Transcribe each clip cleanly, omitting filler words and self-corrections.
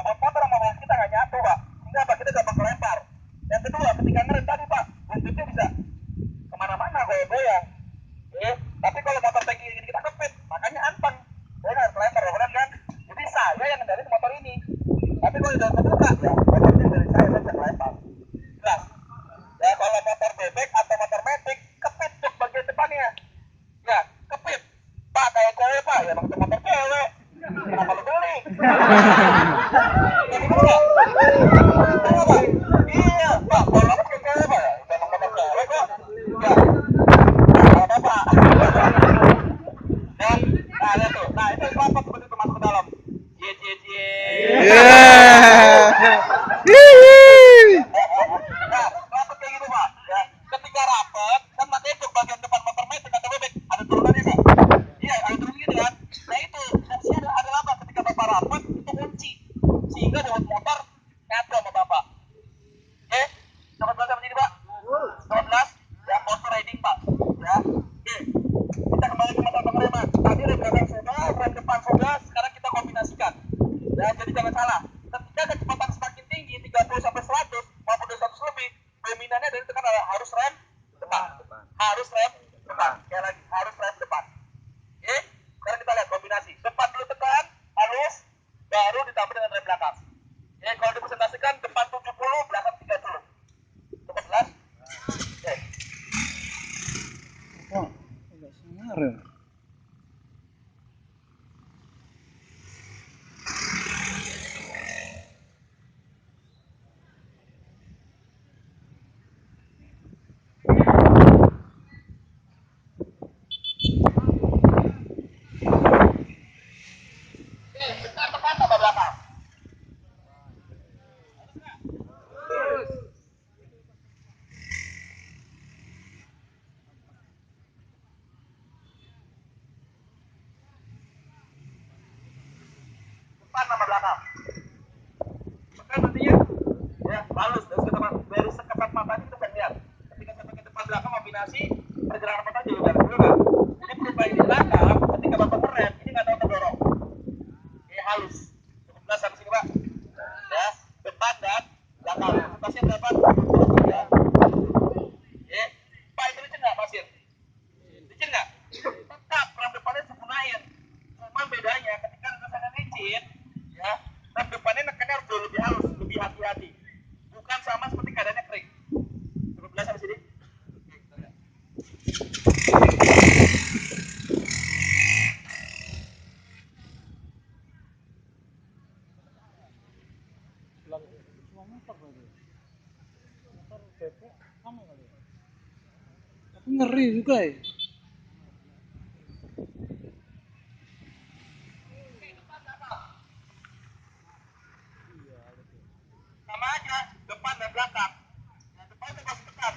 motor sama mobil kita nggak nyatu pak, sehingga pak kita gampang kelempar. Yang kedua, ketika ngerem tadi pak, buntutnya bisa kemana-mana goyang-goyang. Tapi kalau motor tanki ini kita kepit, makanya anteng, benar kelempar, benar kan? Jadi saya yang ngendalin motor ini. Tapi kalau udah kebuka, ya motornya dari saya bisa kelempar. Jelas. Ya kalau motor bebek atau motor metik, kepit tuh bagian depannya. Ya kepit. Pak kayak cewek pak, ya emang itu motor cewek. Kenapa lu beli? Iya, Pak, kalau aku ke cewek, Pak, ya, memang motor cewek kok. Ya, apa, Pak? Dan, nah, lihat tuh. Nah, itu kenapa seperti itu masuk ke dalam. Cie, cie, cie. Nah, kenapa kayak gitu, Pak? Ya, ketika rapet, kan makanya tuh bagian depan motor metik atau bebek, ada turunannya, Pak. Iya, ada turun gitu kan. Nah, itu fungsinya adalah apa? Ketika Bapak rapet, itu kunci. Sehingga bawa motor nyatu sama Bapak. Oke, dapat belas sama sini Pak? 12, ya motor riding Pak. Ya, oke. Kita kembali ke masalah pengereman. Tadi rem belakang sudah, rem depan sudah, sekarang kita kombinasikan. Ya, jadi jangan salah. Ketika kecepatan semakin tinggi, 30 sampai 100 maupun 200 lebih, dominannya dari tekan adalah harus rem depan. Harus rem depan. Sekali lagi, harus rem depan. Oke, sekarang kita lihat kombinasi. Depan dulu tekan, halus, baru ditambah dengan rem belakang. Ya, kalau dipresentasikan depan 70, belakang 30. Cukup jelas? Oke. Oh, agak sangar ya. Oke, depan tekan tambah belakang. Depan tambah belakang. Tekan nantinya. Ya, halus dari sekepat mata ini kita bisa lihat. Ketika sampai ke depan belakang kombinasi perjalanan mata juga jalan dulu kan. Jadi perubahan di belakang ketika bapak ngerem ini nggak tahu terdorong. Oke, halus. Cukup jelas sampai sini Pak. Ya, depan dan belakang. Presentasinya berapa? 23. Oke, Pak itu licin nggak pasir? Licin nggak? Tetap rem depannya sempurnain. Cuma bedanya ketika rasanya licin, ya rem depannya nekannya harus jauh lebih halus, lebih hati-hati. Bukan sama seperti keadaannya kering. Cukup jelas sampai sini? Oke, kita lihat. Semua motor berarti. Motor bebek sama kali ya. Tapi ngeri juga ya. Sama aja, depan dan belakang. Yang depan itu masih tekan.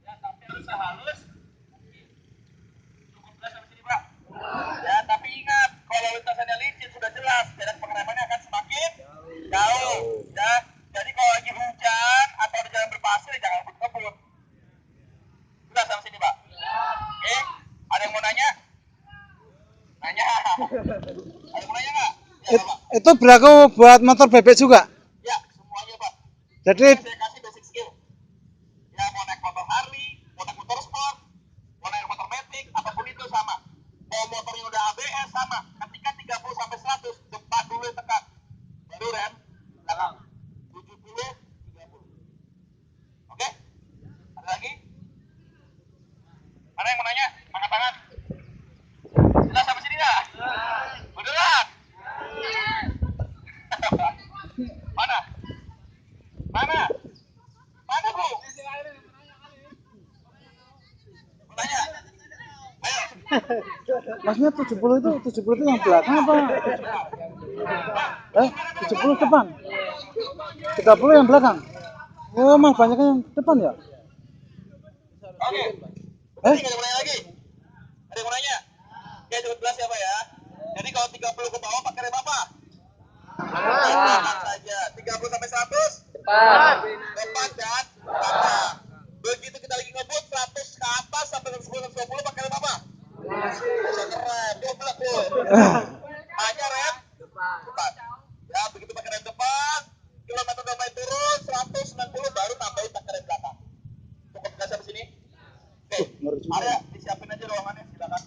Ya, tapi harus halus. Cukup jelas sampai sini, Pak. Ya, tapi ingat, kalau lintasannya licin sudah jelas, jarak pengeremannya akan semakin jauh. Ya, jadi kalau lagi hujan atau di jalan berpasir, jangan ngebut-ngebut. Jelas sampai sini, Pak. Oke, ada yang mau nanya? Nanya. Ada yang mau nanya nggak? Ya, Pak. Itu berlaku buat motor bebek juga. Ya, semuanya, Pak. Jadi Saya kasih basic skill. Ya, mau naik motor Harley, mau naik motor sport, mau naik motor metik, apapun itu sama. Mau motor yang udah ABS sama. Ketika 30 sampai 100, depan dulu tekan. Baru rem, belakang. 70, 30. Oke? Ada lagi? Ada yang mau nanya? Angkat tangan. Jelas sampai sini nggak? Beneran? Mana? Mana? Mana, Bu? Mau nanya? Ayo. maksudnya 70 itu yang belakang apa? 70 depan. 30 yang belakang. Oh, emang banyak yang depan ya? Oke. Eh? Ada yang mau nanya lagi? Ada yang mau nanya? Oke, cukup jelas ya Pak ya. Jadi kalau 30 ke bawah pakai rem apa? Rem belakang saja. Depan kan? Belakang. Begitu kita lagi ngebut 100 ke atas sampai 110 pakai rem apa? Bisa ngerem, coba tuh. Hanya rem depan. Ya, begitu pakai rem depan, kilometer udah mulai turun 190 baru tambahin pakai rem belakang. Cukup nggak sampai sini? Oke, Arya, disiapin aja ruangannya, silakan.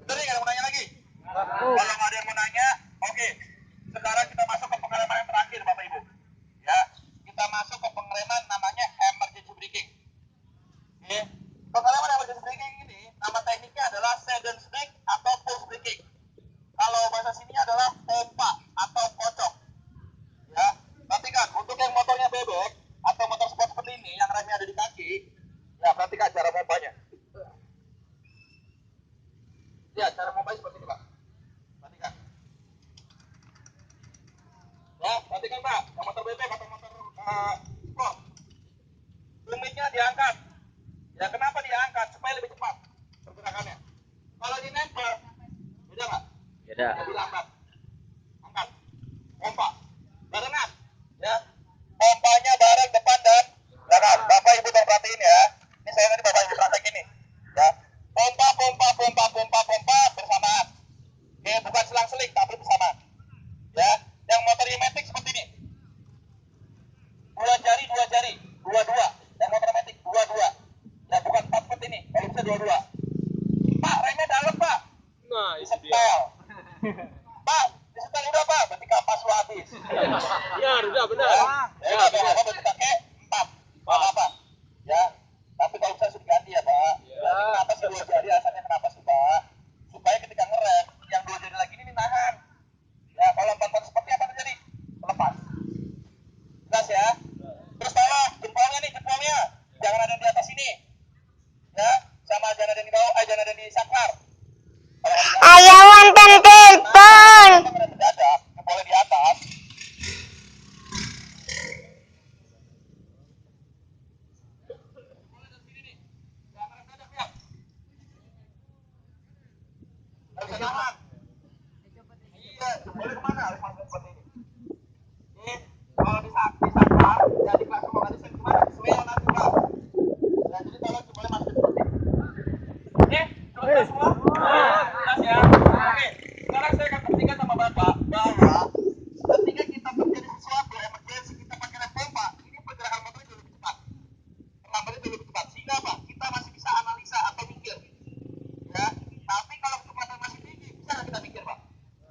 Bener nih, nggak ada mau nanya lagi? Kalau nggak ada yang mau nanya, oke. Sekarang kita masuk ke pengereman yang terakhir, Bapak Ibu. Ya, kita masuk ke pengereman namanya emergency braking. Oke, pengereman emergency braking ini nama tekniknya adalah sudden brake atau pulse braking. Kalau bahasa sininya adalah pompa atau kocok. Ya, perhatikan untuk yang motornya bebek atau motor sport seperti ini yang remnya ada di kaki, ya perhatikan cara pompanya. Ya, cara pompanya seperti ini, Pak. Perhatikan. Ya, perhatikan Pak, yang motor bebek atau motor sport. Tumitnya diangkat. Ya, kenapa diangkat? Supaya lebih cepat pergerakannya. Kalau di nempel, beda nggak? Beda. Lebih lambat. Angkat. Pompa. Barengan. Ya. Pompanya bareng depan dan belakang. Bapak Ibu tolong perhatiin ya. Ini saya tadi Bapak Ibu praktek ini. Ya. Pompa, pompa, pompa, pompa, pompa bersamaan. Oke, bukan selang-seling tapi bersamaan. Ya. Yang motor matic seperti ini. Dua jari, dua. Yang motor matic dua. Ya, bukan 4 seperti ini. Kalau bisa dua. Pak, remnya dalam, Pak. Nah, disetel. Pak, disetel udah, Pak. Berarti kapas lu habis. Ya, udah benar. Ya, apa berarti pakai 4. Apa? Ya. Tapi kalau bisa sudah ganti ya, Pak. Berarti kenapa sih 2 jari? Alasannya kenapa sih, Pak? Supaya ketika ngerem, yang 2 jari lagi ini nahan. Ya, kalau 4 seperti apa terjadi? Lepas. Jelas ya? Terus tolong jempolnya nih, jempolnya. Jangan ada di atas ini. Ya, sama jangan ada di bawah, jangan ada di saklar. Ayo wonten telepon. Mendadak, jempolnya di atas. Nggak bisa nahan. Iya, jempolnya kemana? Harus masuk seperti ini. Ini kalau di saklar, jadi kelas mau nggak disini kemana? Sesuai nanti Pak. Ya, jadi tolong jempolnya masuk seperti ini. Oke, sudah semua? Jelas ya? Oke, sekarang saya akan buktikan sama Bapak bahwa ketika kita terjadi sesuatu emergency kita pakai rem pompa, ini pergerakan motor itu lebih cepat. Kenapa itu lebih cepat? Sehingga apa? Kita masih bisa analisa atau mikir. Ya, tapi kalau kecepatan masih tinggi, bisa nggak kita mikir, Pak?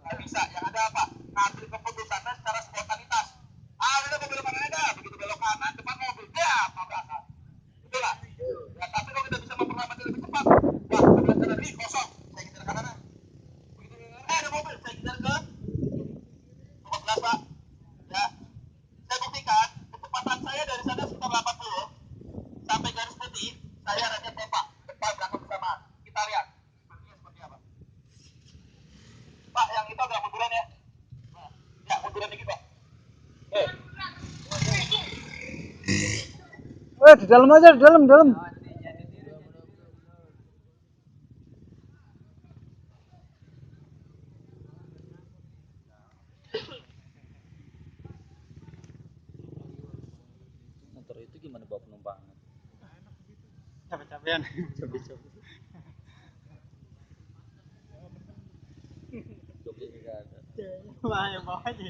Nggak bisa. Yang ada apa? Ngambil keputusannya secara spontanitas. Ah, udah mau belok kanan aja. Begitu belok kanan, depan mobil, ya, tabrakan. Betul nggak? Ya, tapi kalau kita bisa memperlambatnya lebih cepat, wah, sebelah kanan ini kosong. Saya kejar kanan. Begitu ada mobil, saya kejar ke 14, Pak. Ya, saya buktikan kecepatan saya dari sana sekitar 80 sampai garis putih, saya remnya pompa depan belakang bersamaan. Kita lihat sepertinya seperti apa. Pak, yang itu agak munduran ya. Nah, ya munduran dikit Pak. Di dalam aja, di dalam. Motor itu gimana bawa penumpang? Capek-capean. Joknya nggak ada. Wah, yang bawah aja.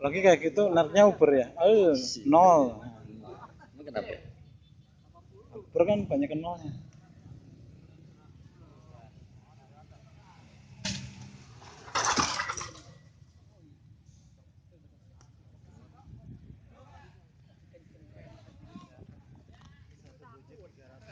Lagi kayak gitu, nernya Uber ya? Ayo, 0. Ini kenapa? Uber kan banyak nolnya.